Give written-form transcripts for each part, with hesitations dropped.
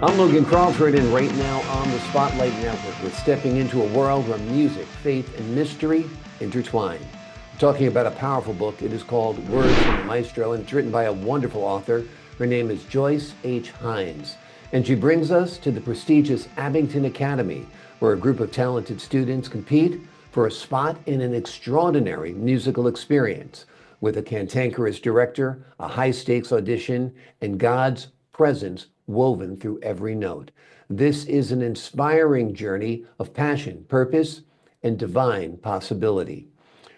I'm Logan Crawford, and right now on the Spotlight Network, we're stepping into a world where music, faith, and mystery intertwine. We're talking about a powerful book. It is called Words from the Maestro, and it's written by a wonderful author. Her name is Joyce H. Hynes, and she brings us to the prestigious Abington Academy, where a group of talented students compete for a spot in an extraordinary musical experience with a cantankerous director, a high-stakes audition, and God's presence woven through every note. This is an inspiring journey of passion, purpose, and divine possibility.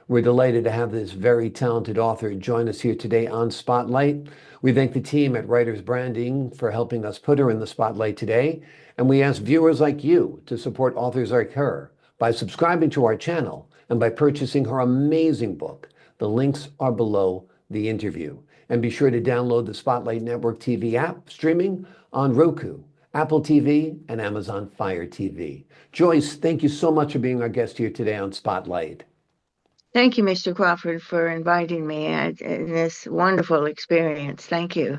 We're delighted to have this very talented author join us here today on Spotlight. We thank the team at Writers Branding for helping us put her in the spotlight today. And we ask viewers like you to support authors like her by subscribing to our channel and by purchasing her amazing book. The links are below the interview. And be sure to download the Spotlight Network TV app, streaming on Roku, Apple TV, and Amazon Fire TV. Joyce, thank you so much for being our guest here today on Spotlight. Thank you, Mr. Crawford, for inviting me in this wonderful experience. Thank you.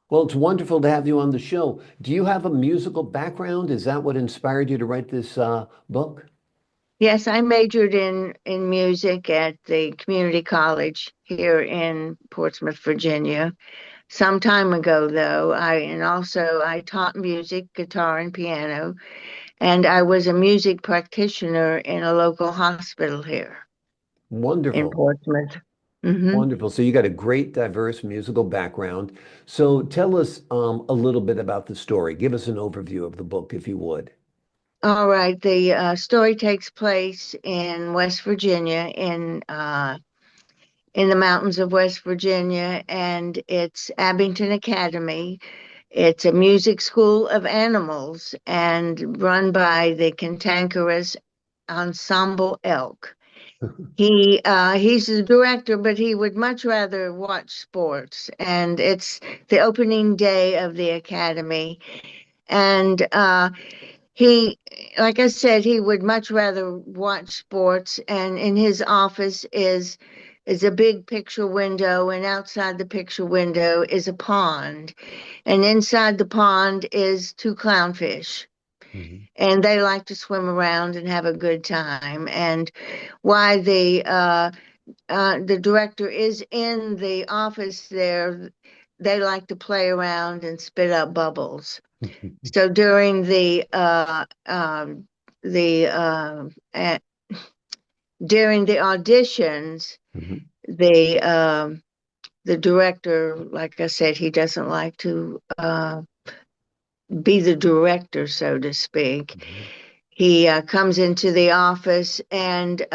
Well, it's wonderful to have you on the show. Do you have a musical background? Is that what inspired you to write this book? Yes, I majored in music at the community college here in Portsmouth, Virginia. Some time ago, though, I taught music, guitar, and piano, and I was a music practitioner in a local hospital here in Wonderful. Portsmouth. hmm Wonderful. So you got a great, diverse musical background. So tell us a little bit about the story. Give us an overview of the book, if you would. All right. The story takes place in West Virginia, in the mountains of West Virginia, and it's Abington Academy. It's a music school of animals and run by the cantankerous Ensemble Elk. He's the director, but he would much rather watch sports. And it's the opening day of the academy, and he, like I said, he would much rather watch sports. And in his office is a big picture window, and outside the picture window is a pond, and inside the pond is two clownfish, Mhm. and they like to swim around and have a good time. And why the director is in the office there, they like to play around and spit up bubbles. So the during the auditions, Mhm. the the director, like I said, he doesn't like to be the director, so to speak. Mhm. He comes into the office, and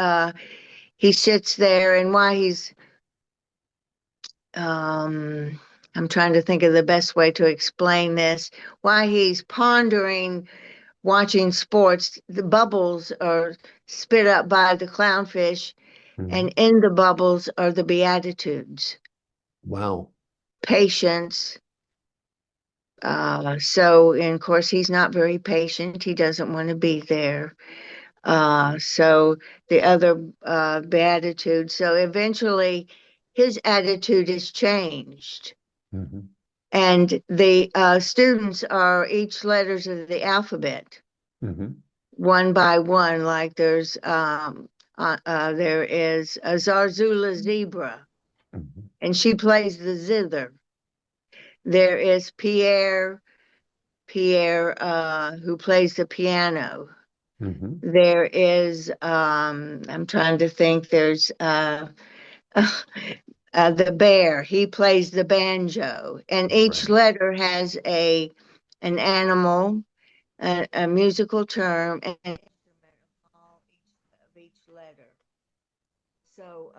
he sits there, and while he's I'm trying to think of the best way to explain this. While he's pondering watching sports, the bubbles are spit up by the clownfish, Mhm. and in the bubbles are the Beatitudes, Wow. patience. And of course, he's not very patient. He doesn't want to be there. So the other Beatitudes. So eventually, his attitude is changed. Mhm. And the students are each letters of the alphabet, Mhm. one by one. Like there is a Zarzula zebra, Mhm. and she plays the zither. There is Pierre, who plays the piano. Mhm. There is, I'm trying to think, there's the bear. He plays the banjo, and each Right. letter has an animal, a musical term, and an instrument of each letter. So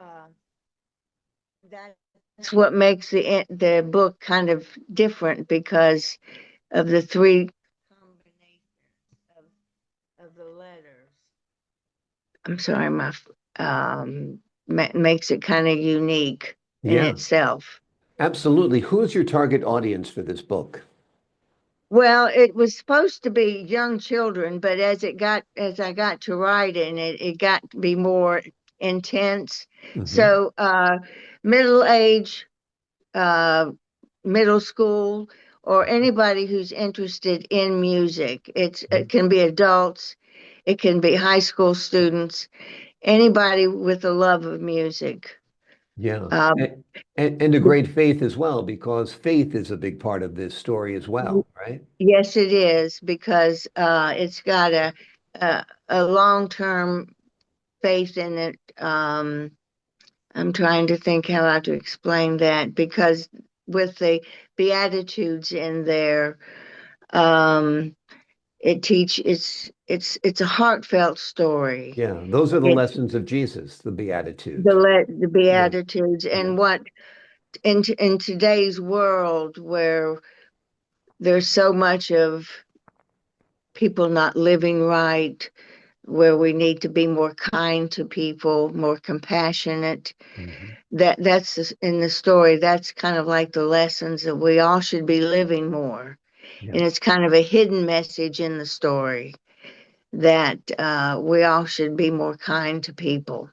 that's what makes the book kind of different because of the three combinations of the letters. I'm sorry, makes it kind of unique in Yeah, itself. absolutely. Who's your target audience for this book? Well, it was supposed to be young children, but as I got to writing, it got to be more intense. Mhm. So middle age, uh, middle school, or anybody who's interested in music. Mhm. It can be adults, it can be high school students, anybody with a love of music. Yeah. Uh, And a great faith as well, because faith is a big part of this story as well, right? yes, it is because it's got a long-term faith in it. I'm trying to think how to explain that because with the Beatitudes in there, um, it's a heartfelt story. Yeah. Those are the It lessons of Jesus, the Beatitudes. the Yeah. Beatitudes Yeah. and what in today's world where there's so much of people not living right, where we need to be more kind to people, more compassionate. Mhm. In the story. That's kind of like the lessons that we all should be living more, Yeah. and it's kind of a hidden message in the story that we all should be more kind to people.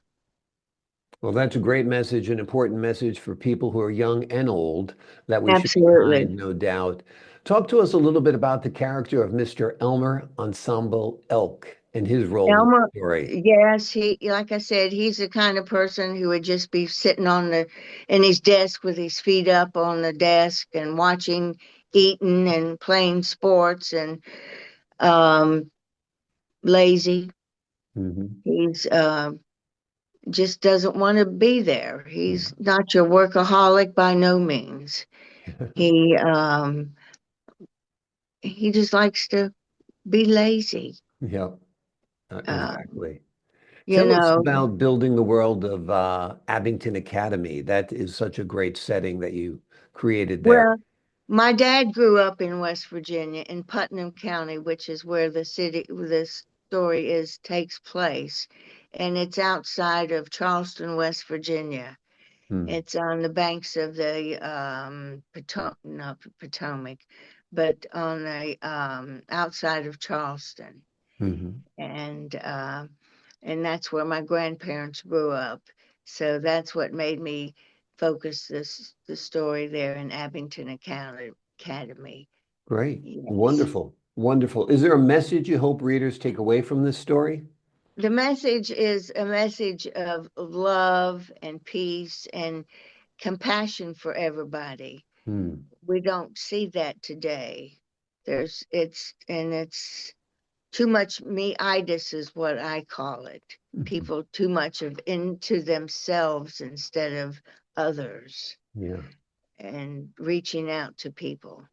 Well, that's a great message, an important message for people who are young and old, that we should be Absolutely. kind, no doubt. Talk to us a little bit about the character of Mr. Elmer Ensemble Elk and his role in Elmer, the story. yes, like I said, he's the kind of person who would just be sitting in his desk with his feet up on the desk and watching, eating and playing sports and um, lazy. Hmm. He's just doesn't want to be there. Yeah. He's not your workaholic by no means. He he just likes to be lazy. Yep, Uh, exactly. you Tell us know, about building the world of Abington Academy. That is such a great setting that you created there. well, my dad grew up in West Virginia in Putnam County, which is where this story takes place, and it's outside of Charleston, West Virginia. Hmm. It's on the banks of the not Potomac, but on the outside of Charleston, Hmm. and uh, and that's where my grandparents grew up. So that's what made me focus the story there in Academy. Great. Yes. Wonderful. Wonderful. Is there a message you hope readers take away from this story? The message is a message of love and peace and compassion for everybody. Hmm. We don't see that today. It's too much me-itis is what I call it. Mhm. People too much of into themselves instead of others Yeah. and reaching out to people.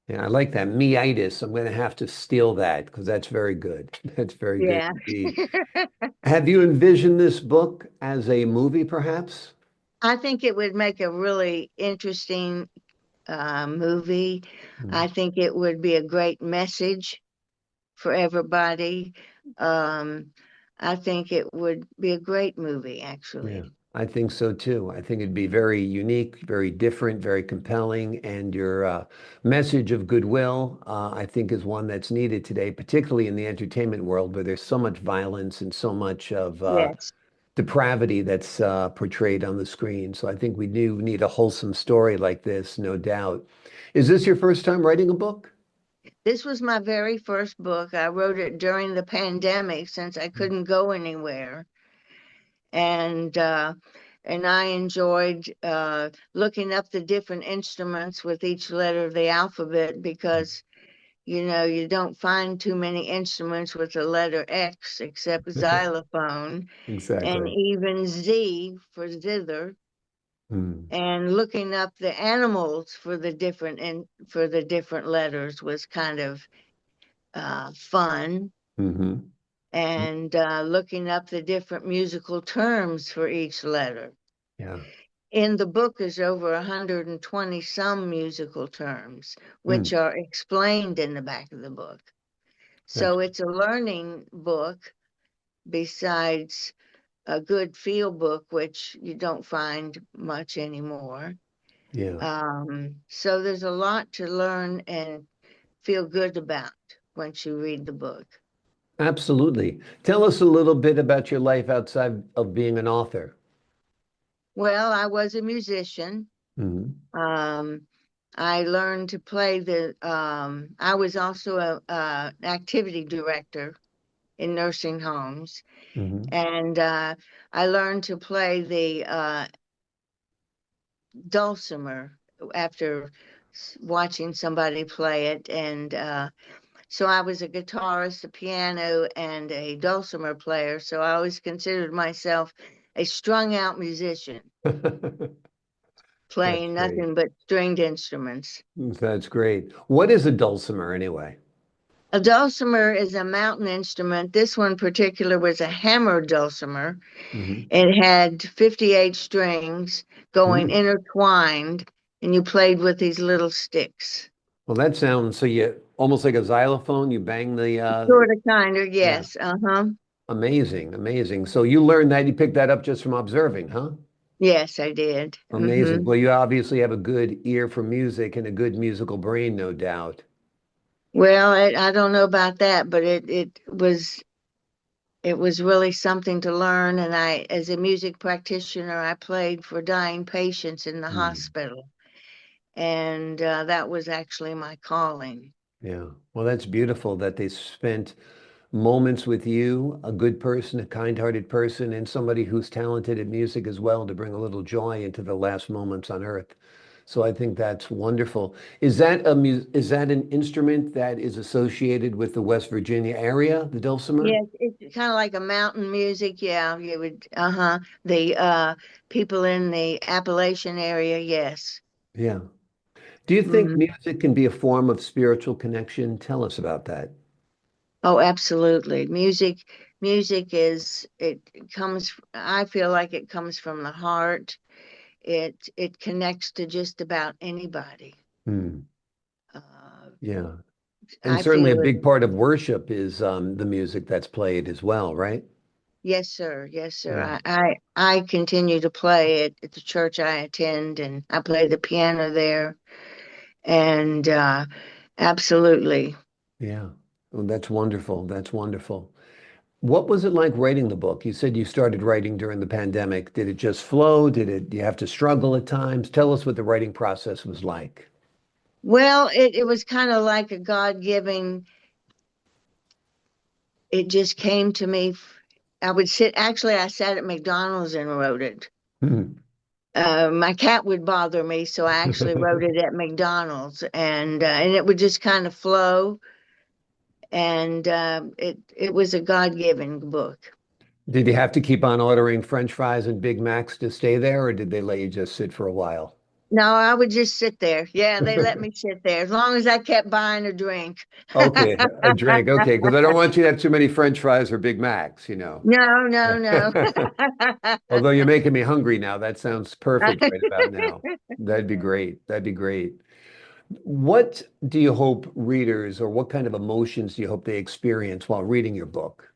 Yeah, I like that. Me-itis. I'm going to have to steal that because that's very good. That's very good Yeah. indeed. Have you envisioned this book as a movie, perhaps? I think it would make a really interesting movie. Hmm. I think it would be a great message for everybody. Um, I think it would be a great movie, Yeah, actually. I think so too. I think it'd be very unique, very different, very compelling. And your message of goodwill, I think, is one that's needed today, particularly in the entertainment world where there's so much violence and so much of Yes. depravity that's portrayed on the screen. So I think we do need a wholesome story like this, no doubt. Is this your first time writing a book? This was my very first book. I wrote it during the pandemic since I couldn't go anywhere. And uh, and I enjoyed looking up the different instruments with each letter of the alphabet because you don't find too many instruments with the letter X except xylophone and Exactly. even Z for zither. Hmm. And looking up the animals for the different letters was kind of fun. Hmm. And looking up the different musical terms for each letter. Yeah. In the book is over 120 some musical terms, which Hmm. are explained in the back of the book. That's So it's a learning book besides a good feel book, which you don't find much anymore. yeah. So there's a lot to learn and feel good about once you read the book. Absolutely. Tell us a little bit about your life outside of being an author. Well, I was a musician. Hmm. Um, I learned to play I was also an activity director in nursing homes. Hmm. And I learned to play the dulcimer after watching somebody play it. And so I was a guitarist, a piano, and a dulcimer player. So I always considered myself a strung out musician, That's playing great. nothing but stringed instruments. That's great. What is a dulcimer anyway? A dulcimer is a mountain instrument. This one in particular was a hammer dulcimer. Hmm. It had 58 strings going Mm. intertwined, and you played with these little sticks. Well, that sounds so you almost like a xylophone. You bang the Sort of, kind of, yeah. yes. Uh-huh. Amazing, amazing. So you learned that, you picked that up just from observing, huh? Yes, I did. Amazing. Well, you obviously have a good ear for music and a good musical brain, no doubt. Well, I don't know about that, but it was really something to learn. And as a music practitioner, I played for dying patients in the Hmm. hospital, and that was actually my calling. Yeah. Well, that's beautiful that they spent moments with you, a good person, a kind-hearted person, and somebody who's talented at music as well to bring a little joy into the last moments on earth. So I think that's wonderful. Is that an instrument that is associated with the West Virginia area, the dulcimer? Yes, it's kind of like a mountain music. Yeah, you would, uh-huh. The people in the Appalachian area, yes. Yeah. Do you think Mhm. music can be a form of spiritual connection? Tell us about that. Oh, absolutely. Music it comes, I feel like it comes from the heart. It connects to just about anybody. Hmm. Uh, Yeah. And I certainly a feel it. big part of worship is the music that's played as well, right? Yes, sir. Yes, sir. Yeah. I continue to play it at the church I attend, and I play the piano there. And absolutely. Yeah. Well, that's wonderful. That's wonderful. What was it like writing the book? You said you started writing during the pandemic. Did it just flow? Do you have to struggle at times? Tell us what the writing process was like. Well, it was kind of like a God-giving, it just came to me. I sat at McDonald's and wrote it. Hmm. My cat would bother me, so I actually wrote it at McDonald's, and it would just kind of flow. And it was a God-given book. Did you have to keep on ordering French fries and Big Macs to stay there, or did they let you just sit for a while? No, I would just sit there. Yeah, they let me sit there as long as I kept buying a drink. Okay, a drink. Okay, because I don't want you to have too many French fries or Big Macs, you know. No, no, no. Although you're making me hungry now. That sounds perfect right about now. That'd be great. That'd be great. What do you hope readers, or what kind of emotions do you hope they experience while reading your book?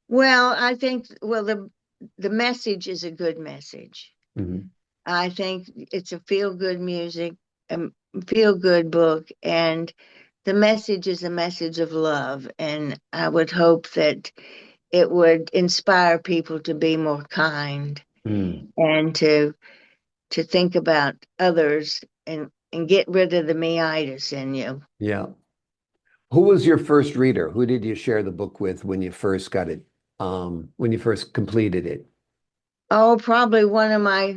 Well, I think the message is a good message. Hmm. I think it's a feel-good music, a feel-good book, and the message is a message of love. And I would hope that it would inspire people to be more kind Mm. and to think about others and get rid of the me-itis in you. Yeah. Who was your first reader? Who did you share the book with when you first got it, when you first completed it? Oh, probably one of my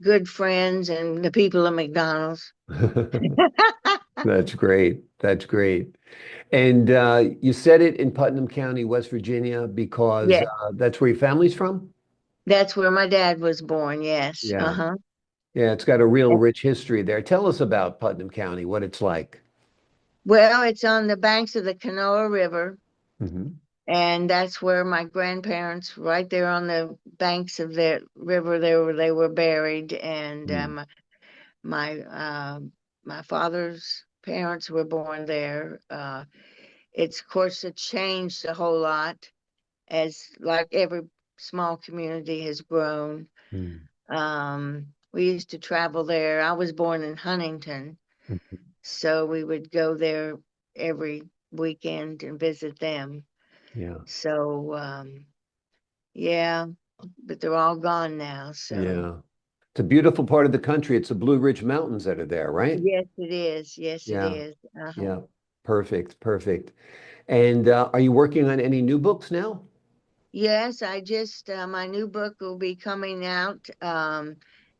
good friends and the people at McDonald's. That's great. That's great. And you said it in Putnam County, West Virginia, because Yeah, that's where your family's from? that's where my dad was born. Yes. Yeah. Uh-huh. Yeah, it's got a real rich history there. Tell us about Putnam County, what it's like. Well, it's on the banks of the Kanawha River, Hmm. and that's where my grandparents, right there on the banks of the river, there where they were buried. And Mm. my my father's parents were born there. It's of course it changed a whole lot as like every small community has grown. Mm. We used to travel there. I was born in Huntington, Mhm. so we would go there every weekend and visit them. Yeah. So, yeah, but they're all gone now. So, Yeah. It's a beautiful part of the country. It's the Blue Ridge Mountains that are there, right? Yes, it is. Yes, it Yeah, is. Uh-huh. yeah. Perfect, perfect. And are you working on any new books now? Yes, my new book will be coming out.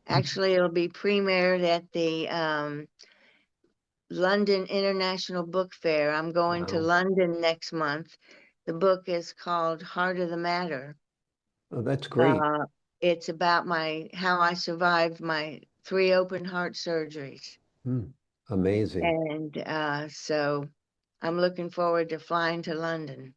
Actually, it'll be premiered at the London International Book Fair. I'm going to Wow. London next month. The book is called Heart of the Matter. Oh, that's great. Uh, it's about how I survived my three open heart surgeries. Hmm. Amazing. And so I'm looking forward to flying to London.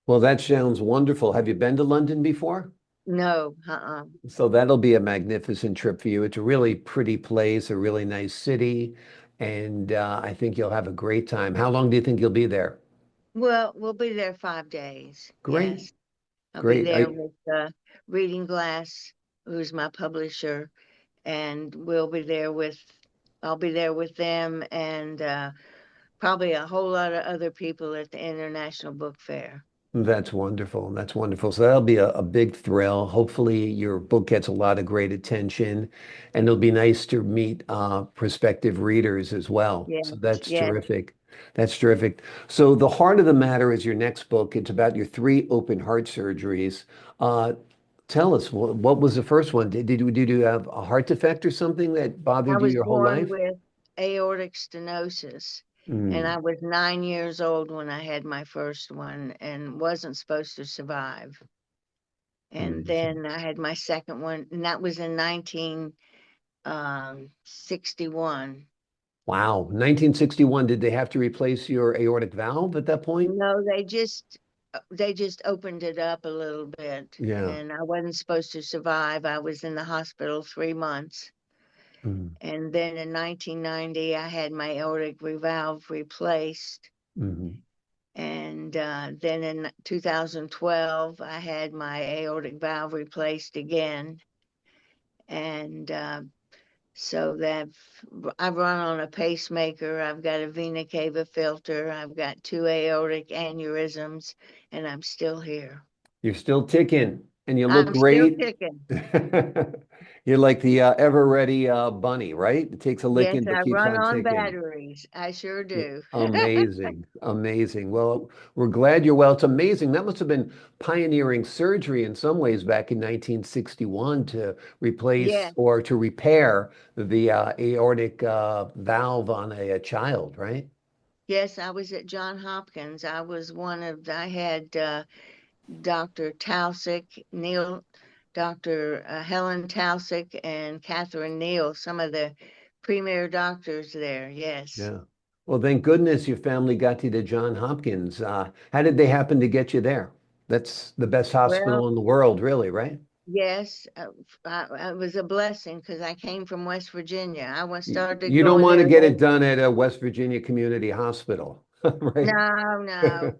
Well, that sounds wonderful. Have you been to London before? No, uh-uh. So that'll be a magnificent trip for you. It's a really pretty place, a really nice city, and I think you'll have a great time. How long do you think you'll be there? Well, we'll be there 5 days. Great, Yes. I'll be great. there with Reading Glass, who's my publisher, and I'll be there with them and probably a whole lot of other people at the International Book Fair. That's wonderful. That's wonderful. So that'll be a big thrill. Hopefully, your book gets a lot of great attention, and it'll be nice to meet prospective readers as well. Yes, So that's yes. terrific. That's terrific. So, The Heart of the Matter is your next book. It's about your three open heart surgeries. Uh, Tell us, what was the first one? Did you have a heart defect or something that I bothered you was your whole born life? with aortic stenosis, and I Mm, was 9 years old when I had my first one and wasn't supposed to survive. And amazing. then I had my second one, and that was in 1961. Wow. 1961, did they have to replace your aortic valve at that point? No, they just opened it up a little bit, Yeah. and I wasn't supposed to survive. I was in the hospital 3 months. Mm, And then in 1990, I had my aortic valve replaced. mhm. And then in 2012, I had my aortic valve replaced again. And so I've run on a pacemaker. I've got a vena cava filter. I've got two aortic aneurysms, and I'm still here. You're still ticking and you look I'm still great. kicking. You're like the ever ready bunny, right? It takes a Yes, licking but I keeps run on on ticking. batteries. I sure Yeah, do. amazing, amazing. Well, we're glad you're well. It's amazing. That must have been pioneering surgery in some ways back in 1961 to replace Yes. or to repair the aortic valve on a child, right? Yes, I was at John Hopkins. I had Dr. Taussig, Dr. Helen Taussig, and Catherine Neal, some of the premier doctors there. Yes. Yeah. Well, thank goodness your family got you to John Hopkins. How did they happen to get you there? That's the best hospital Well, in the world, really, right? yes, it was a blessing because I came from West Virginia. Started You don't going want to there get it late. done at a West Virginia Community Hospital, right? No, no.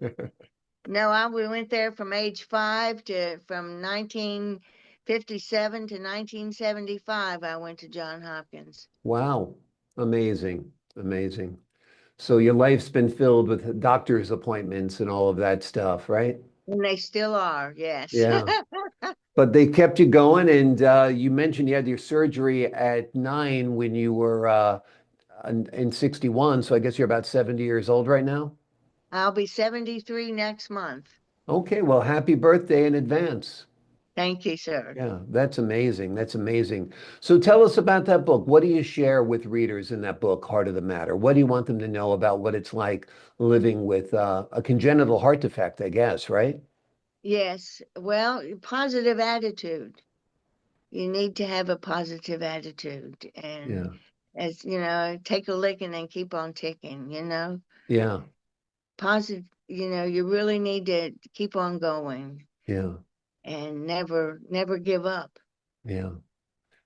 No, we went there from 1957 to 1975. I went to John Hopkins. Wow. Amazing. Amazing. So your life's been filled with doctor's appointments and all of that stuff, right? And they still are, yes. Yeah. But they kept you going, and you mentioned you had your surgery at 9 when you were in 61. So I guess you're about 70 years old right now. I'll be 73 next month. Okay, well, happy birthday in advance. Thank you, sir. Yeah, that's amazing. That's amazing. So tell us about that book. What do you share with readers in that book, Heart of the Matter? What do you want them to know about what it's like living with a congenital heart defect, I guess, right? Yes, well, positive attitude. You need to have a positive attitude. And Yeah, as you know, take a licking and keep on ticking. yeah, Positive, you really need to keep on going yeah, and never give up. yeah.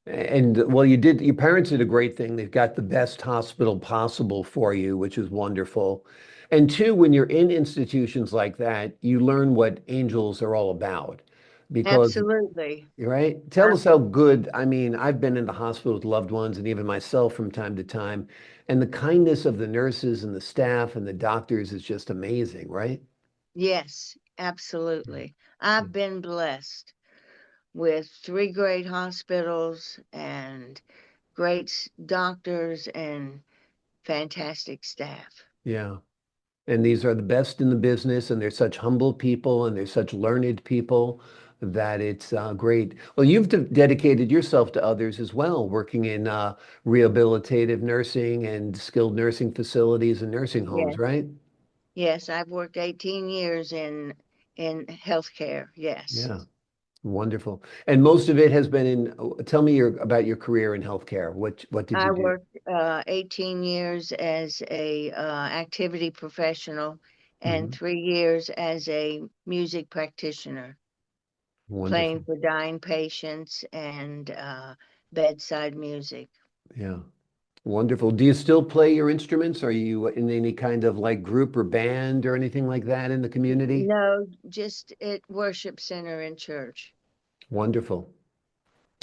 And well, your parents did a great thing. They've got the best hospital possible for you, which is wonderful. And two, when you're in institutions like that, you learn what angels are all about. Because Absolutely. right? Tell us how good. I mean, I've been in the hospital with loved ones and even myself from time to time, and the kindness of the nurses and the staff and the doctors is just amazing, right? Yes, Mm. absolutely. Yeah. I've been blessed. with 3 great hospitals and great doctors and fantastic staff. Yeah. And these are the best in the business, and they're such humble people, and they're such learned people that it's great. Well, you've dedicated yourself to others as well, working in rehabilitative nursing and skilled nursing facilities and nursing homes, Yes, right? yes, I've worked 18 years in healthcare. Yes. Yeah, wonderful. And most of it has been in, tell me about your career in healthcare. What did you I do? worked 18 years as a activity professional and Mhm. 3 years as a music practitioner, playing Wonderful. for dying patients and bedside music. Yeah. Wonderful. Do you still play your instruments? Are you in any kind of like group or band or anything like that in the community? No, just at worship center in church. Wonderful.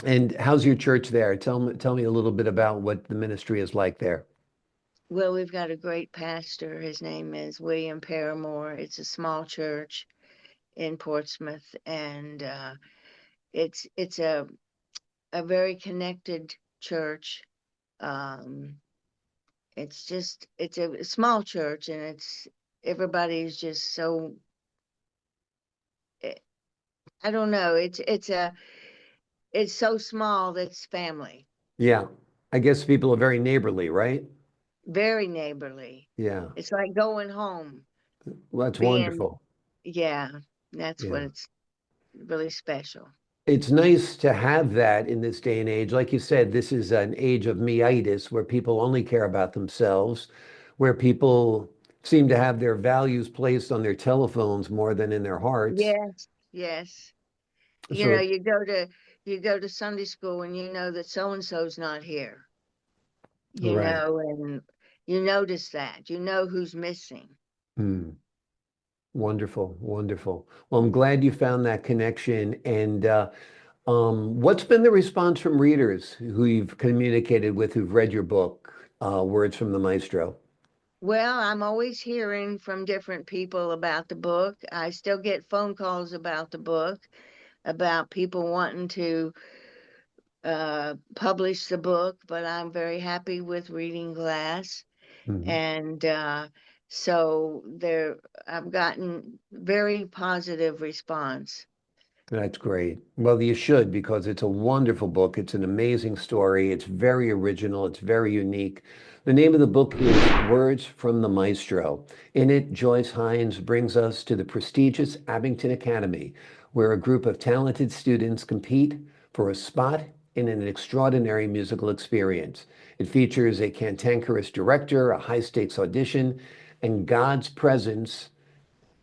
And how's your church there? Tell me a little bit about what the ministry is like there. Well, we've got a great pastor. His name is William Paramore. It's a small church in Portsmouth, and it's a very connected church. Um, it's a small church, and everybody's just so eh, I don't know. It's so small that it's family, Yeah. I guess people are very neighborly, right? very neighborly. Yeah. It's like going home, Well, that's being wonderful. yeah. That's what Yeah. it's really special. It's nice to have that in this day and age. Like you said, this is an age of meitis where people only care about themselves, where people seem to have their values placed on their telephones more than in their hearts. Yes, yes. You So know, it, you go to Sunday school and you know that so and so's not here. right. And you notice that. You know who's missing. Hmm. Wonderful, wonderful. Well, I'm glad you found that connection. And what's been the response from readers who you've communicated with who've read your book, Words from the Maestro? Well, I'm always hearing from different people about the book. I still get phone calls about the book, about people wanting to publish the book, but I'm very happy with Reading Glass. Mhm. And so I've gotten very positive response. That's great. Well, you should because it's a wonderful book. It's an amazing story. It's very original. It's very unique. The name of the book is Words from the Maestro. In it, Joyce Hynes brings us to the prestigious Abington Academy, where a group of talented students compete for a spot in an extraordinary musical experience. It features a cantankerous director, a high-stakes audition, and God's presence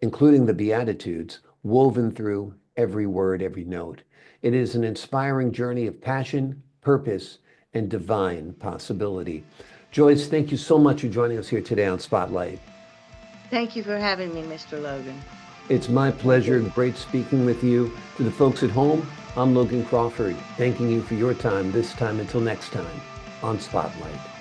including the Beatitudes, woven through every word, every note. It is an inspiring journey of passion, purpose, and divine possibility. Joyce, thank you so much for joining us here today on Spotlight. Thank you for having me, Mr. Logan. It's my Thank pleasure. you. Great speaking with you. To the folks at home, I'm Logan Crawford, thanking you for your time this time until next time on Spotlight.